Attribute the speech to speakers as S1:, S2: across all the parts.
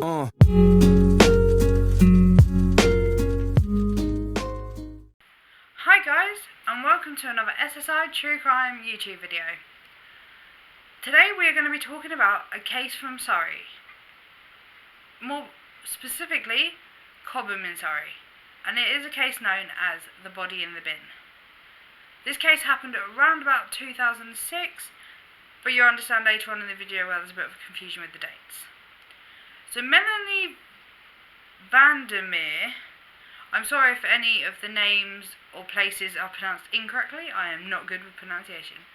S1: Hi guys, and welcome to another SSI True Crime YouTube video. Today we are going to be talking about a case from Surrey. More specifically, Cobham in Surrey. And it is a case known as the body in the bin. This case happened around about 2006, but you'll understand later on in the video where there's a bit of confusion with the dates. So Melanie Wallner, I'm sorry if any of the names or places are pronounced incorrectly, I am not good with pronunciation.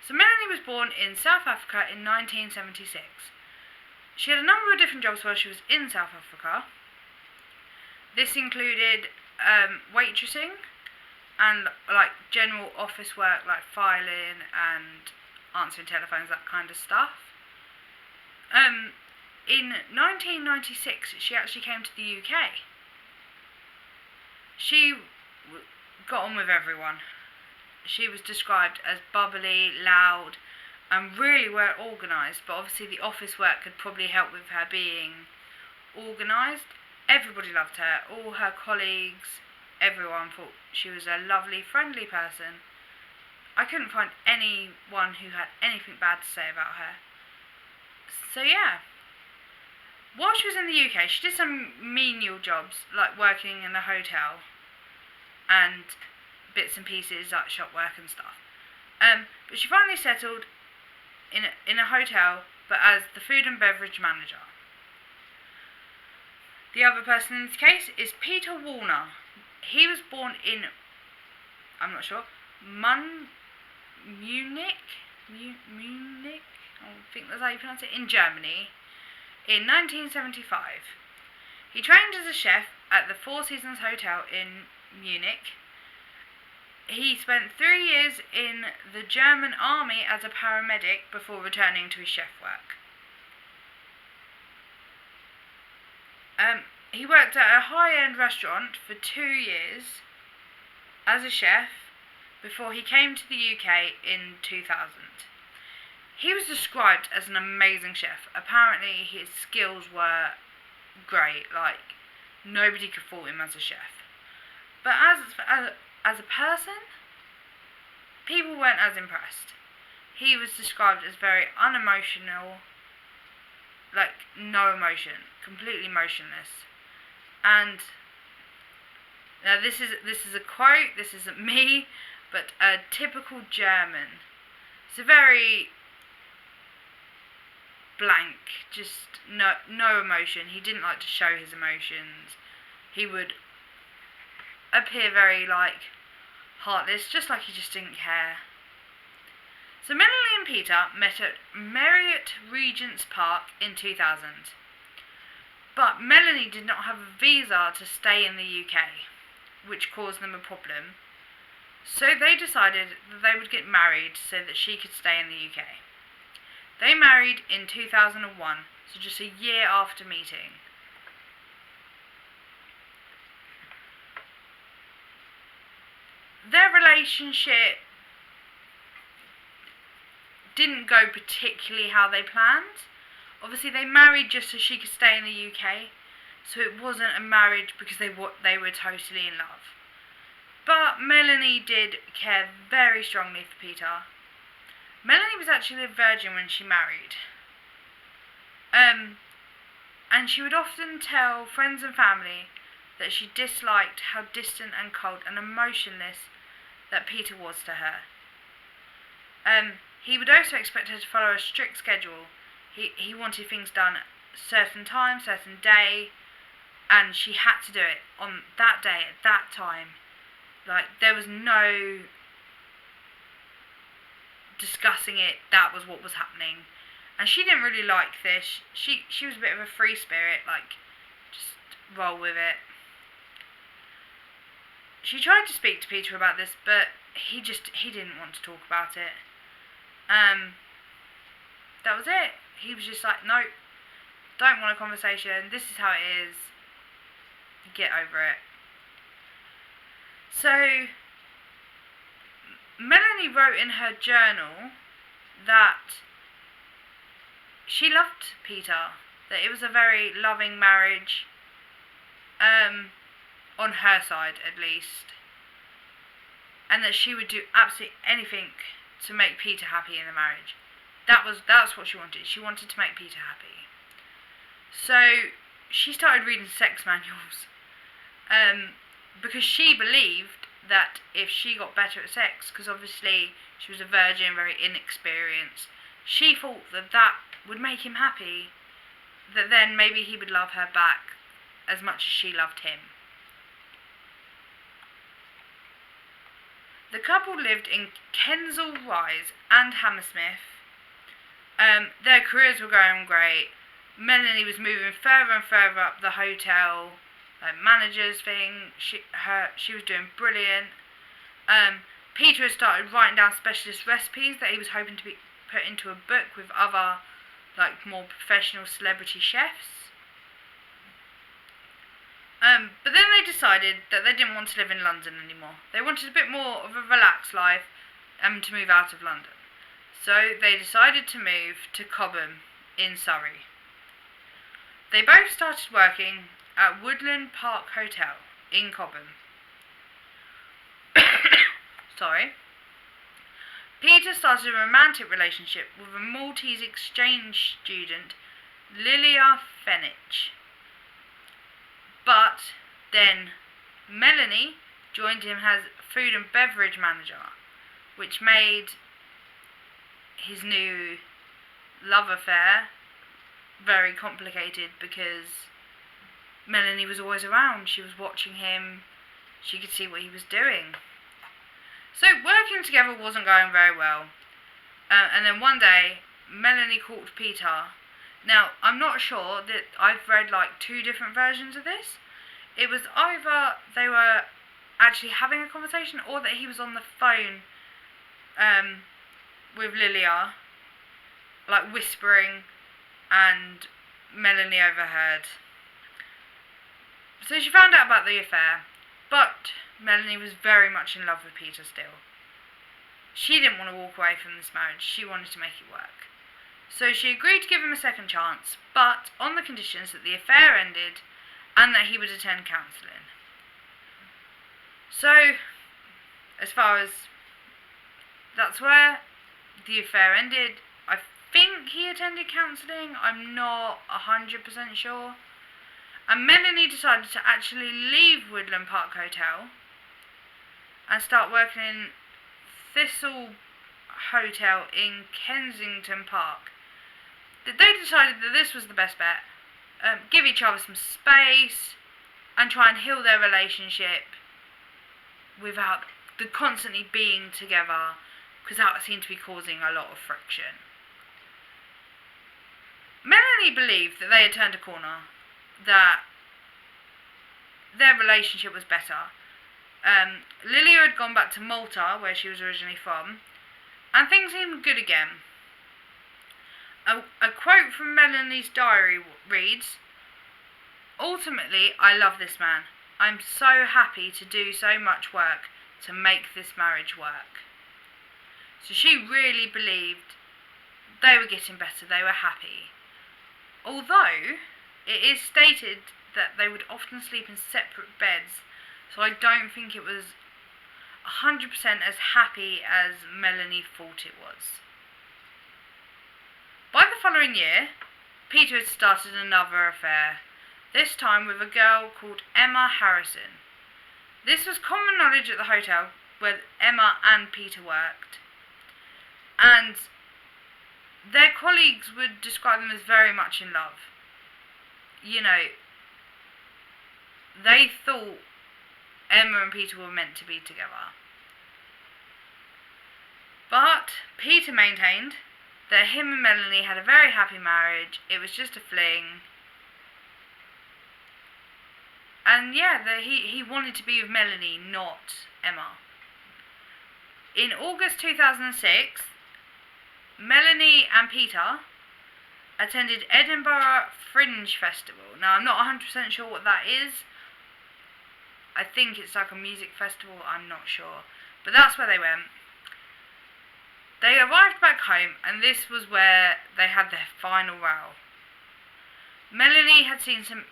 S1: So Melanie was born in South Africa in 1976. She had a number of different jobs while she was in South Africa. This included waitressing and like general office work like filing and answering telephones, that kind of stuff. In 1996 she actually came to the UK. She got on with everyone. She was described as bubbly, loud, and really well organised, but obviously the office work could probably help with her being organised. Everybody loved her, all her colleagues, everyone thought she was a lovely, friendly person. I couldn't find anyone who had anything bad to say about her. So yeah. While she was in the UK, she did some menial jobs, like working in a hotel, and bits and pieces like shop work and stuff. But she finally settled in a hotel, but as the food and beverage manager. The other person in this case is Peter Wallner. He was born in, I'm not sure, Munich, I think that's how you pronounce it, in Germany, in 1975. He trained as a chef at the Four Seasons Hotel in Munich. He spent 3 years in the German army as a paramedic before returning to his chef work. He worked at a high-end restaurant for 2 years as a chef before he came to the UK in 2000. He was described as an amazing chef. Apparently his skills were great, like nobody could fault him as a chef. But as a person, people weren't as impressed. He was described as very unemotional, like no emotion, completely motionless. And now this is a quote, this isn't me, but a typical German. It's a very blank, just no emotion. He didn't like to show his emotions. He would appear very like heartless, just like he just didn't care. So Melanie and Peter met at Marriott Regent's Park in 2000. But Melanie did not have a visa to stay in the UK, which caused them a problem. So they decided that they would get married so that she could stay in the UK. They married in 2001, so just a year after meeting. Their relationship didn't go particularly how they planned. Obviously they married just so she could stay in the UK, so it wasn't a marriage because they were totally in love. But Melanie did care very strongly for Peter. Melanie was actually a virgin when she married. And she would often tell friends and family that she disliked how distant and cold and emotionless that Peter was to her. He would also expect her to follow a strict schedule. He wanted things done at a certain time, certain day, and she had to do it on that day, at that time. Like, there was no discussing it, that was what was happening. And she didn't really like this. She was a bit of a free spirit, like, just roll with it. She tried to speak to Peter about this, but he didn't want to talk about it. That was it. He was just like, nope, don't want a conversation, this is how it is, get over it. So Melanie wrote in her journal that she loved Peter that it was a very loving marriage, on her side at least, and that she would do absolutely anything to make Peter happy in the marriage. That's what she wanted. She wanted to make Peter happy. So she started reading sex manuals, because she believed that if she got better at sex, because obviously she was a virgin, very inexperienced, she thought that that would make him happy, that then maybe he would love her back as much as she loved him. The couple lived in Kensal Rise and Hammersmith. Their careers were going great. Melanie was moving further and further up the hotel manager's thing. She was doing brilliant. Peter had started writing down specialist recipes that he was hoping to be put into a book with other, like, more professional celebrity chefs. But then they decided that they didn't want to live in London anymore. They wanted a bit more of a relaxed life and to move out of London. So they decided to move to Cobham in Surrey. They both started working at Woodland Park Hotel in Cobham. Sorry. Peter started a romantic relationship with a Maltese exchange student, Lilia Fenich. But then Melanie joined him as food and beverage manager, which made his new love affair very complicated, because Melanie was always around. She was watching him. She could see what he was doing. So working together wasn't going very well. And then one day, Melanie called Peter. Now, I'm not sure that I've read like 2 different versions of this. It was either they were actually having a conversation, or that he was on the phone with Lilia, like whispering, and Melanie overheard. So she found out about the affair, but Melanie was very much in love with Peter still. She didn't want to walk away from this marriage. She wanted to make it work. So she agreed to give him a second chance, but on the conditions that the affair ended and that he would attend counselling. So, as far as that's where the affair ended, I think he attended counselling. I'm not 100% sure. And Melanie decided to actually leave Woodland Park Hotel and start working in Thistle Hotel in Kensington Park. They decided that this was the best bet. Give each other some space and try and heal their relationship without the constantly being together, because that seemed to be causing a lot of friction. Melanie believed that they had turned a corner, that their relationship was better. Lilia had gone back to Malta, where she was originally from, and things seemed good again. A quote from Melanie's diary reads, "Ultimately, I love this man. I'm so happy to do so much work to make this marriage work." So she really believed they were getting better, they were happy. Although it is stated that they would often sleep in separate beds, so I don't think it was 100% as happy as Melanie thought it was. By the following year, Peter had started another affair, this time with a girl called Emma Harrison. This was common knowledge at the hotel where Emma and Peter worked, and their colleagues would describe them as very much in love. You know, they thought Emma and Peter were meant to be together. But Peter maintained that him and Melanie had a very happy marriage. It was just a fling. And yeah, he wanted to be with Melanie, not Emma. In August 2006, Melanie and Peter attended Edinburgh Fringe Festival. Now, I'm not 100% sure what that is. I think it's like a music festival, I'm not sure. But that's where they went. They arrived back home, and this was where they had their final row. Melanie had seen some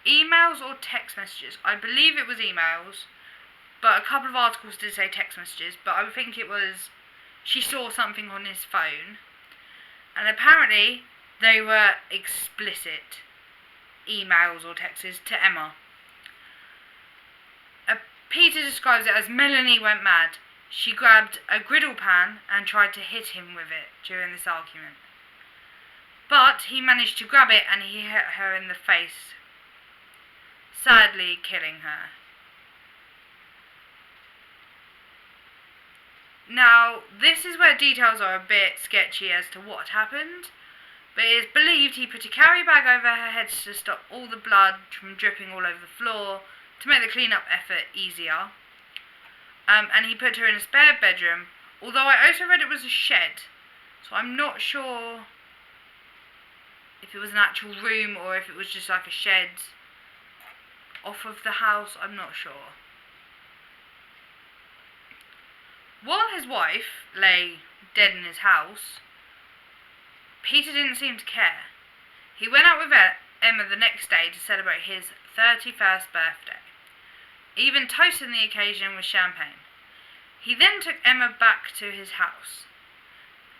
S1: emails or text messages. I believe it was emails, but a couple of articles did say text messages, but I think it was she saw something on his phone, and apparently they were explicit emails or texts to Emma. Peter describes it as Melanie went mad. She grabbed a griddle pan and tried to hit him with it during this argument. But he managed to grab it and he hit her in the face, sadly killing her. Now, this is where details are a bit sketchy as to what happened, but it is believed he put a carry bag over her head to stop all the blood from dripping all over the floor, to make the clean-up effort easier. And he put her in a spare bedroom, although I also read it was a shed, so I'm not sure if it was an actual room or if it was just like a shed off of the house. I'm not sure. While his wife lay dead in his house, Peter didn't seem to care. He went out with Emma the next day to celebrate his 31st birthday, even toasting the occasion with champagne. He then took Emma back to his house.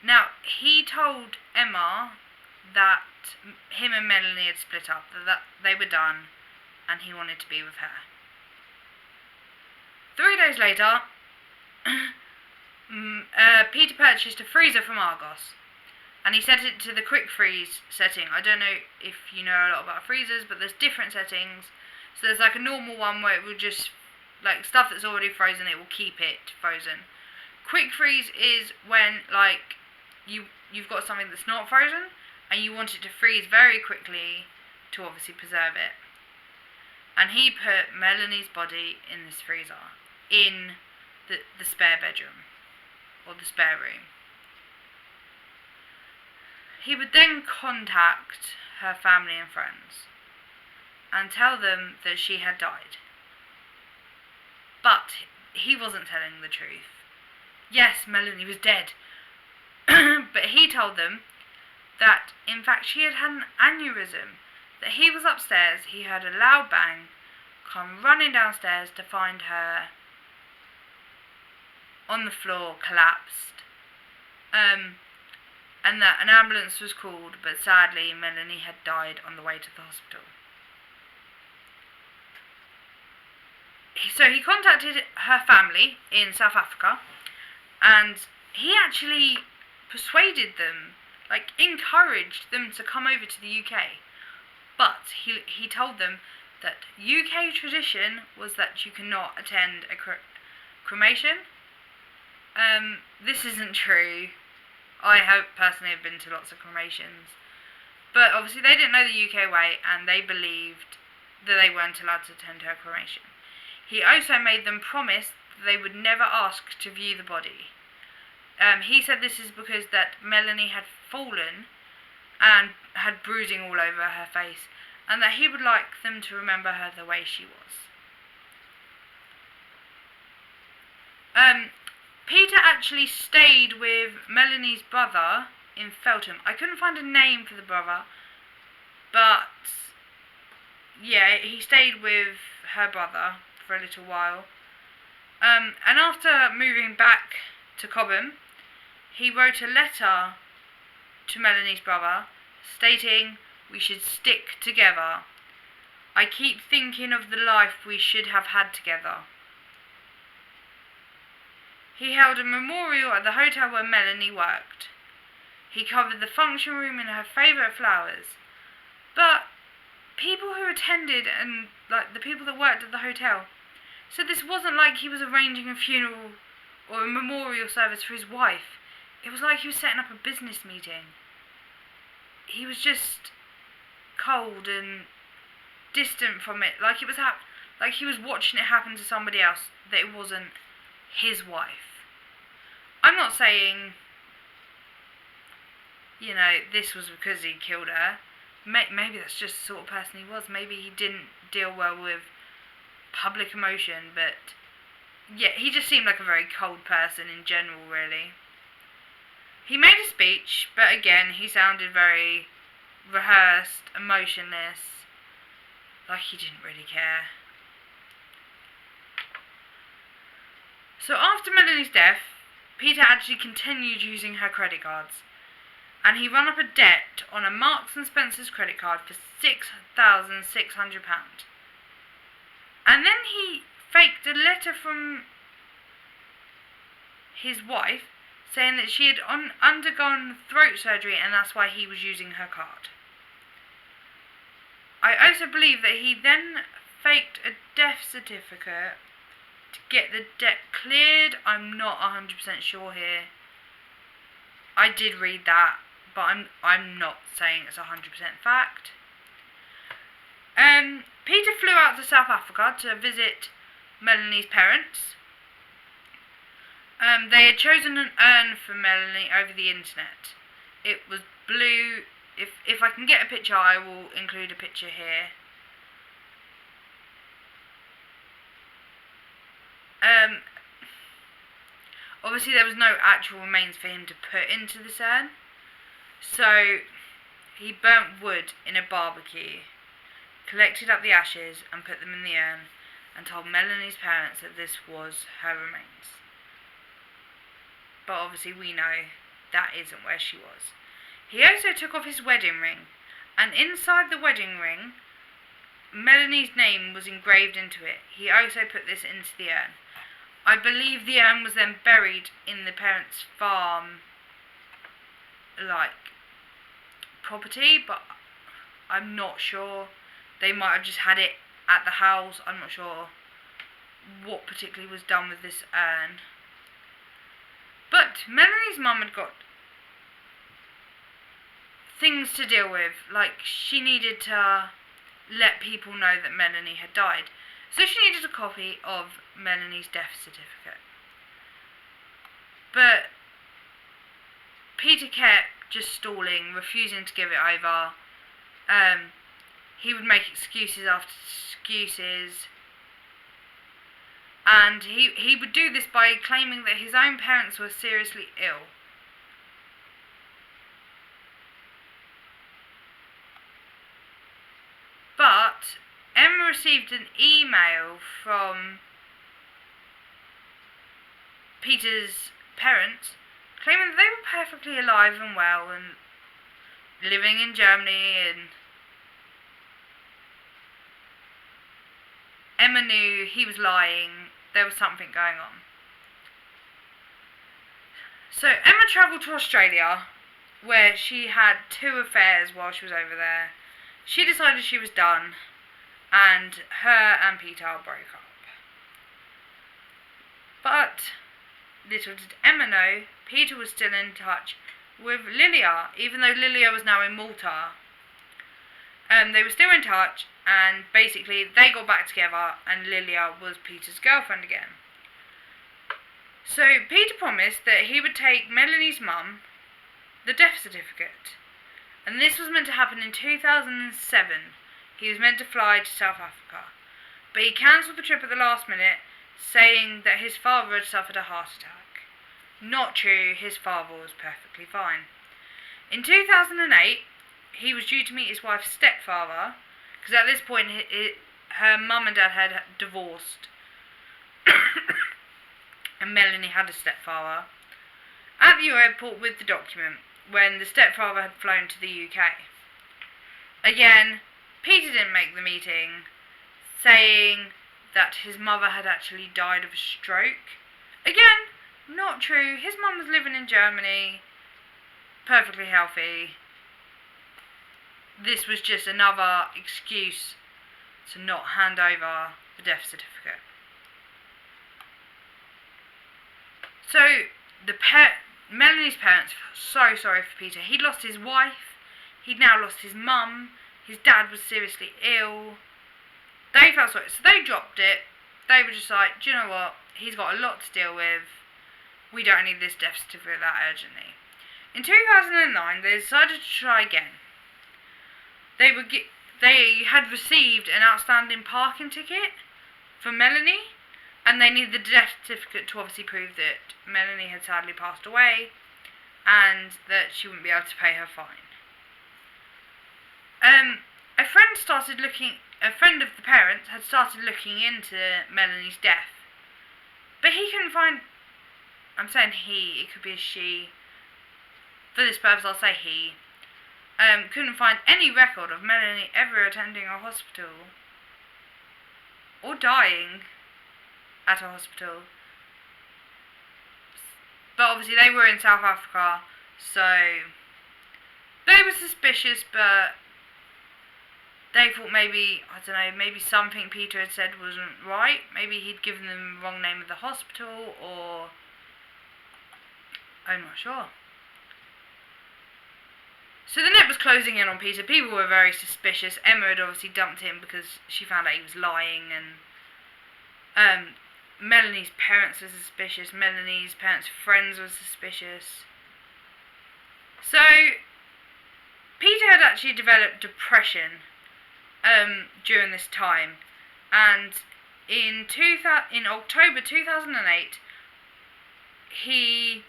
S1: Now, he told Emma that him and Melanie had split up, that they were done, and he wanted to be with her. 3 days later, Peter purchased a freezer from Argos, and he set it to the quick freeze setting. I don't know if you know a lot about freezers, but there's different settings. So there's like a normal one where it will just, like stuff that's already frozen, it will keep it frozen. Quick freeze is when like you've got something that's not frozen and you want it to freeze very quickly to obviously preserve it. And he put Melanie's body in this freezer in the spare bedroom or the spare room. He would then contact her family and friends and tell them that she had died. But he wasn't telling the truth. Yes, Melanie was dead. But he told them that, in fact, she had had an aneurysm. That he was upstairs, he heard a loud bang, come running downstairs to find her on the floor, collapsed. And that an ambulance was called, but sadly, Melanie had died on the way to the hospital. So he contacted her family in South Africa, and he actually persuaded them, like encouraged them to come over to the UK. But he told them that UK tradition was that you cannot attend a cremation. This isn't true. I have personally been to lots of cremations, but obviously they didn't know the UK way, and they believed that they weren't allowed to attend her cremation. He also made them promise that they would never ask to view the body. He said this is because that Melanie had fallen and had bruising all over her face, and that he would like them to remember her the way she was. Peter actually stayed with Melanie's brother in Feltham. I couldn't find a name for the brother, but yeah, he stayed with her brother for a little while. And after moving back to Cobham, he wrote a letter to Melanie's brother stating, "We should stick together. I keep thinking of the life we should have had together." He held a memorial at the hotel where Melanie worked. He covered the function room in her favourite flowers. But people who attended and like the people that worked at the hotel said this wasn't like he was arranging a funeral or a memorial service for his wife. It was like he was setting up a business meeting. He was just cold and distant from it, like it was like he was watching it happen to somebody else, that it wasn't his wife. I'm not saying, you know, this was because he killed her. Maybe that's just the sort of person he was. Maybe he didn't deal well with public emotion, but yeah, he just seemed like a very cold person in general, really. He made a speech, but again, he sounded very rehearsed, emotionless, like he didn't really care. So after Melanie's death, Peter actually continued using her credit cards, and he ran up a debt on a Marks and Spencer's credit card for £6,600. And then he faked a letter from his wife saying that she had undergone throat surgery and that's why he was using her card. I also believe that he then faked a death certificate to get the debt cleared. I'm not 100% sure here. I did read that, but I'm not saying it's 100% fact. Peter flew out to South Africa to visit Melanie's parents. They had chosen an urn for Melanie over the internet. It was blue. If I can get a picture, I will include a picture here. Obviously there was no actual remains for him to put into this urn, so he burnt wood in a barbecue, collected up the ashes and put them in the urn, and told Melanie's parents that this was her remains. But obviously we know that isn't where she was. He also took off his wedding ring, and inside the wedding ring, Melanie's name was engraved into it. He also put this into the urn. I believe the urn was then buried in the parents' farm, property, but I'm not sure. They might have just had it at the house. I'm not sure what particularly was done with this urn. But Melanie's mum had got things to deal with. She needed to let people know that Melanie had died. So she needed a copy of Melanie's death certificate. But Peter kept just stalling, refusing to give it over. He would make excuses after excuses. And he would do this by claiming that his own parents were seriously ill. But Emma received an email from Peter's parents claiming that they were perfectly alive and well and living in Germany, and Emma knew he was lying. There was something going on. So Emma travelled to Australia, where she had 2 affairs while she was over there. She decided she was done, and her and Peter broke up. But little did Emma know, Peter was still in touch with Lilia, even though Lilia was now in Malta. They were still in touch, and basically they got back together, and Lilia was Peter's girlfriend again. So Peter promised that he would take Melanie's mum the death certificate, and this was meant to happen in 2007. He was meant to fly to South Africa, but he cancelled the trip at the last minute, saying that his father had suffered a heart attack. Not true, his father was perfectly fine. In 2008, he was due to meet his wife's stepfather, because at this point her mum and dad had divorced, and Melanie had a stepfather, at the airport with the document, when the stepfather had flown to the UK. Again, Peter didn't make the meeting, saying that his mother had actually died of a stroke. Again, not true. His mum was living in Germany, perfectly healthy. This was just another excuse to not hand over the death certificate. So, Melanie's parents felt so sorry for Peter. He'd lost his wife, he'd now lost his mum, his dad was seriously ill. They felt sorry, so they dropped it. They were just like, do you know what? He's got a lot to deal with. We don't need this death certificate that urgently. In 2009, they decided to try again. They had received an outstanding parking ticket for Melanie, and they needed the death certificate to obviously prove that Melanie had sadly passed away and that she wouldn't be able to pay her fine. A friend of the parents had started looking into Melanie's death, but he couldn't find. I'm saying he. It could be a she. For this purpose, I'll say he. Couldn't find any record of Melanie ever attending a hospital or dying at a hospital. But obviously they were in South Africa, so they were suspicious, but they thought maybe, I don't know, maybe something Peter had said wasn't right. Maybe he'd given them the wrong name of the hospital, or I'm not sure. So the net was closing in on Peter. People were very suspicious. Emma had obviously dumped him because she found out he was lying, and Melanie's parents were suspicious. Melanie's parents' friends were suspicious. So Peter had actually developed depression during this time, and in October 2008, he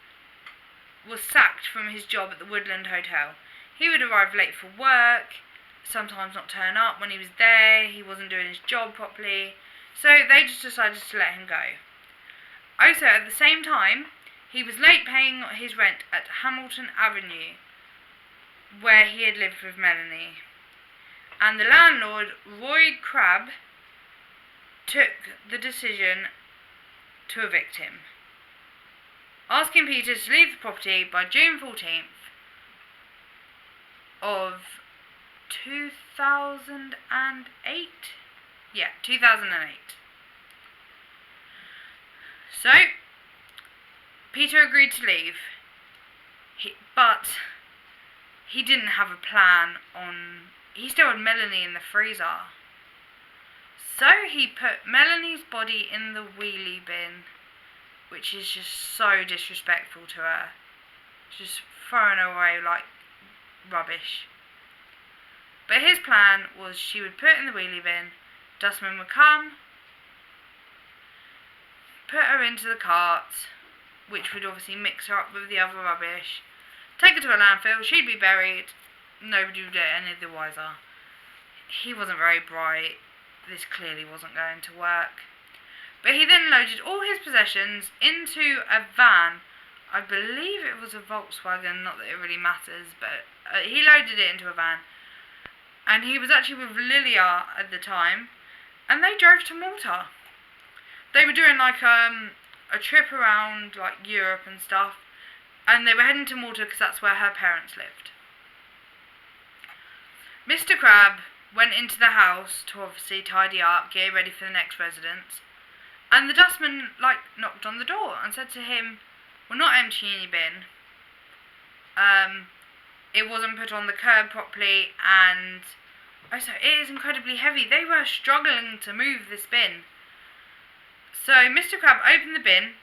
S1: was sacked from his job at the Woodland Hotel. He would arrive late for work, sometimes not turn up when he was there. He wasn't doing his job properly, so they just decided to let him go. Also, at the same time, he was late paying his rent at Hamilton Avenue, where he had lived with Melanie. And the landlord, Roy Crabb, took the decision to evict him, asking Peter to leave the property by June 14th of 2008? Yeah, 2008. So, Peter agreed to leave, but he didn't have a plan on. He still had Melanie in the freezer. So he put Melanie's body in the wheelie bin, which is just so disrespectful to her. Just throwing her away like rubbish. But his plan was she would put it in the wheelie bin, dustman would come, put her into the cart, which would obviously mix her up with the other rubbish, take her to a landfill, she'd be buried, nobody would get any the wiser. He wasn't very bright. This clearly wasn't going to work. But he then loaded all his possessions into a van. I believe it was a Volkswagen, not that it really matters, but he loaded it into a van. And he was actually with Lilia at the time, and they drove to Malta. They were doing like a trip around like Europe and stuff, and they were heading to Malta because that's where her parents lived. Mr. Crabbe went into the house to obviously tidy up, get ready for the next residents, and the dustman knocked on the door and said to him, "We're not emptying your bin. It wasn't put on the curb properly, and also it is incredibly heavy." They were struggling to move this bin. So Mr. Crabbe opened the bin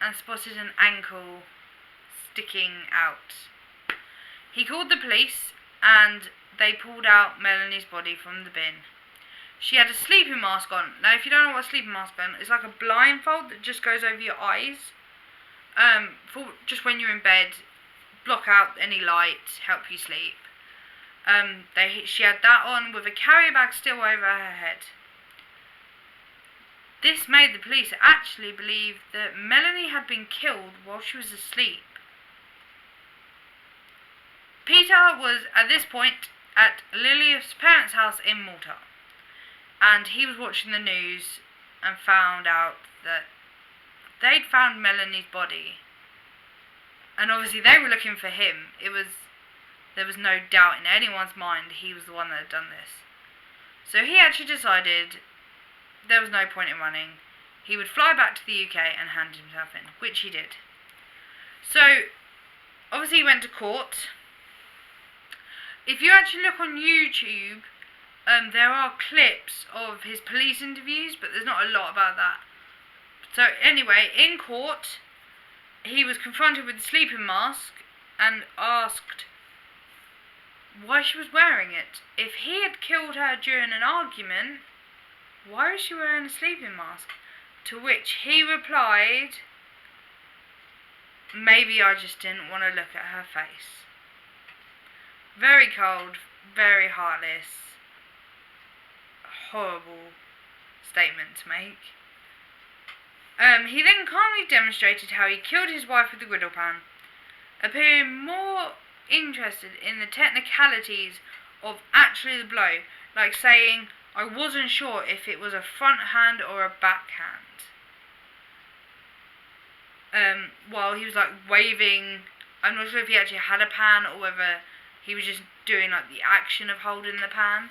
S1: and spotted an ankle sticking out. He called the police, and they pulled out Melanie's body from the bin. She had a sleeping mask on. Now, if you don't know what a sleeping mask on, it's like a blindfold that just goes over your eyes. For just when you're in bed, block out any light, help you sleep. She had that on with a carrier bag still over her head. This made the police actually believe that Melanie had been killed while she was asleep. Peter was, at this point, at Lilia's parents' house in Malta, and he was watching the news and found out that they'd found Melanie's body, and obviously they were looking for him. There was no doubt in anyone's mind he was the one that had done this. So he actually decided there was no point in running. He would fly back to the UK and hand himself in, which he did. So obviously he went to court. If you actually look on YouTube, there are clips of his police interviews, but there's not a lot about that. So anyway, in court, he was confronted with the sleeping mask and asked why she was wearing it. If he had killed her during an argument, why was she wearing a sleeping mask? To which he replied, "Maybe I just didn't want to look at her face." Very cold, very heartless, horrible statement to make. He then calmly demonstrated how he killed his wife with the griddle pan, appearing more interested in the technicalities of actually the blow, like saying, "I wasn't sure if it was a front hand or a backhand." While he was like waving, I'm not sure if he actually had a pan or whether he was just doing like the action of holding the pan.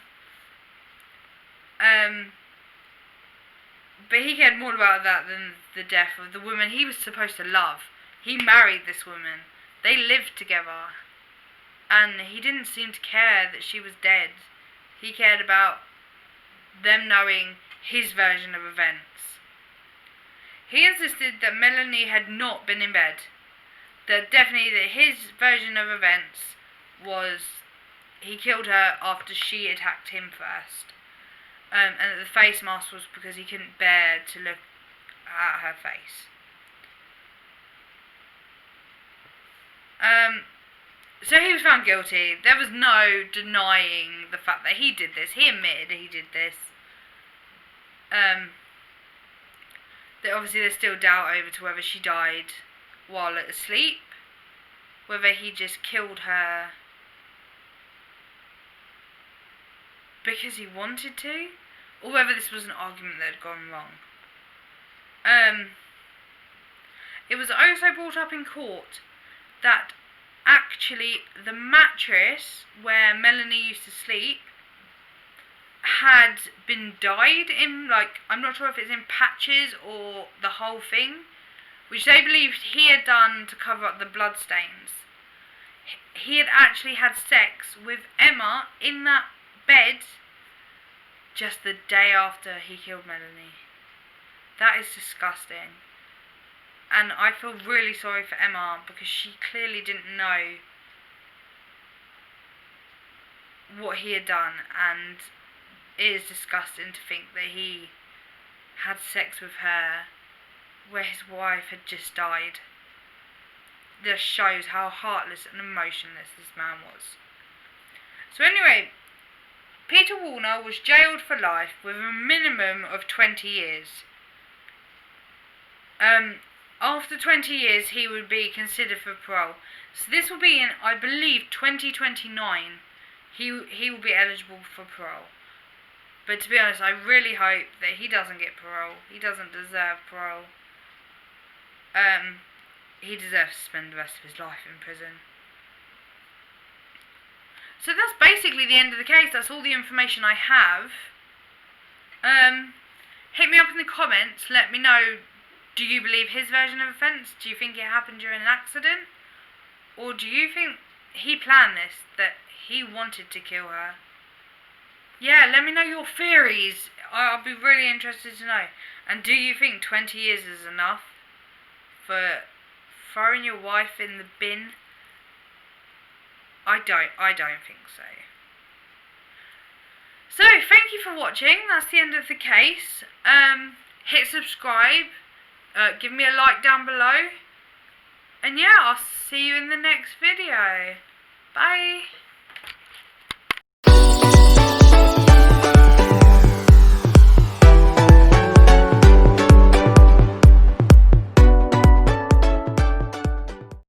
S1: But he cared more about that than the death of the woman he was supposed to love. He married this woman. They lived together. And he didn't seem to care that she was dead. He cared about them knowing his version of events. He insisted that Melanie had not been in bed. That his version of events was he killed her after she attacked him first. And that the face mask was because he couldn't bear to look at her face. So he was found guilty. There was no denying the fact that he did this. He admitted he did this. That obviously there's still doubt over to whether she died while asleep, whether he just killed her because he wanted to, or whether this was an argument that had gone wrong. It was also brought up in court that actually the mattress where Melanie used to sleep had been dyed in, like, I'm not sure if it's in patches or the whole thing, which they believed he had done to cover up the blood stains. He had actually had sex with Emma in that bed just the day after he killed Melanie. That is disgusting. And I feel really sorry for Emma because she clearly didn't know what he had done, and it is disgusting to think that he had sex with her where his wife had just died. This shows how heartless and emotionless this man was. So anyway, Peter Wallner was jailed for life with a minimum of 20 years. After 20 years, he would be considered for parole. So this will be in, I believe, 2029. He will be eligible for parole. But to be honest, I really hope that he doesn't get parole. He doesn't deserve parole. He deserves to spend the rest of his life in prison. So that's basically the end of the case. That's all the information I have. Hit me up in the comments. Let me know, do you believe his version of events? Do you think it happened during an accident? Or do you think he planned this, that he wanted to kill her? Yeah, let me know your theories. I'll be really interested to know. And do you think 20 years is enough for throwing your wife in the bin? I don't think so. So, thank you for watching. That's the end of the case. Hit subscribe. Give me a like down below. And yeah, I'll see you in the next video. Bye.